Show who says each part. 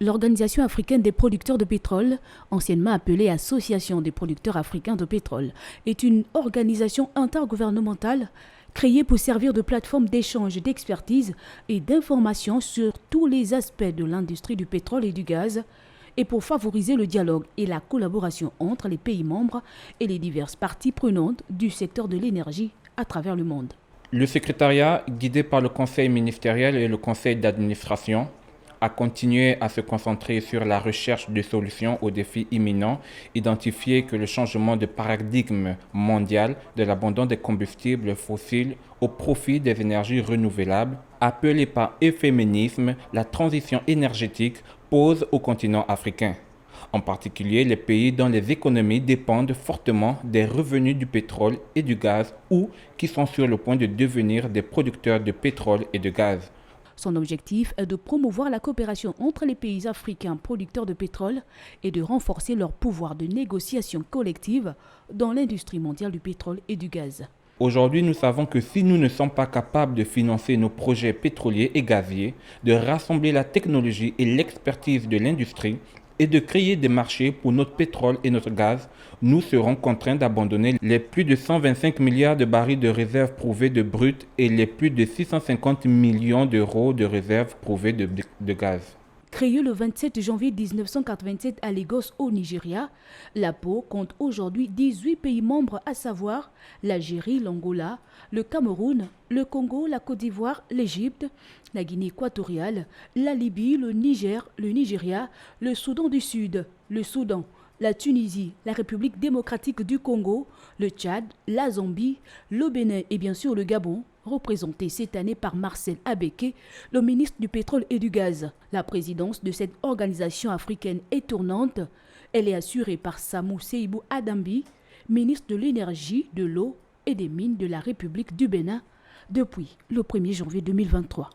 Speaker 1: L'Organisation africaine des producteurs de pétrole, anciennement appelée Association des producteurs africains de pétrole, est une organisation intergouvernementale créée pour servir de plateforme d'échange d'expertise et d'informations sur tous les aspects de l'industrie du pétrole et du gaz et pour favoriser le dialogue et la collaboration entre les pays membres et les diverses parties prenantes du secteur de l'énergie à travers le monde.
Speaker 2: Le secrétariat, guidé par le conseil ministériel et le conseil d'administration, a continué à se concentrer sur la recherche de solutions aux défis imminents, identifier que le changement de paradigme mondial de l'abandon des combustibles fossiles au profit des énergies renouvelables, appelé par euphémisme la transition énergétique, pose au continent africain. En particulier les pays dont les économies dépendent fortement des revenus du pétrole et du gaz ou qui sont sur le point de devenir des producteurs de pétrole et de gaz.
Speaker 1: Son objectif est de promouvoir la coopération entre les pays africains producteurs de pétrole et de renforcer leur pouvoir de négociation collective dans l'industrie mondiale du pétrole et du gaz.
Speaker 2: Aujourd'hui, nous savons que si nous ne sommes pas capables de financer nos projets pétroliers et gaziers, de rassembler la technologie et l'expertise de l'industrie et de créer des marchés pour notre pétrole et notre gaz, nous serons contraints d'abandonner les plus de 125 milliards de barils de réserves prouvées de brut et les plus de 650 millions d'euros de réserves prouvées de gaz.
Speaker 1: Créée le 27 janvier 1987 à Lagos au Nigeria, l'APO compte aujourd'hui 18 pays membres à savoir l'Algérie, l'Angola, le Cameroun, le Congo, la Côte d'Ivoire, l'Égypte, la Guinée équatoriale, la Libye, le Niger, le Nigeria, le Soudan du Sud, le Soudan, la Tunisie, la République démocratique du Congo, le Tchad, la Zambie, le Bénin et bien sûr le Gabon, représenté cette année par Marcel Abeke, le ministre du pétrole et du gaz. La présidence de cette organisation africaine est tournante. Elle est assurée par Samou Seibou Adambi, ministre de l'énergie, de l'eau et des mines de la République du Bénin depuis le 1er janvier 2023.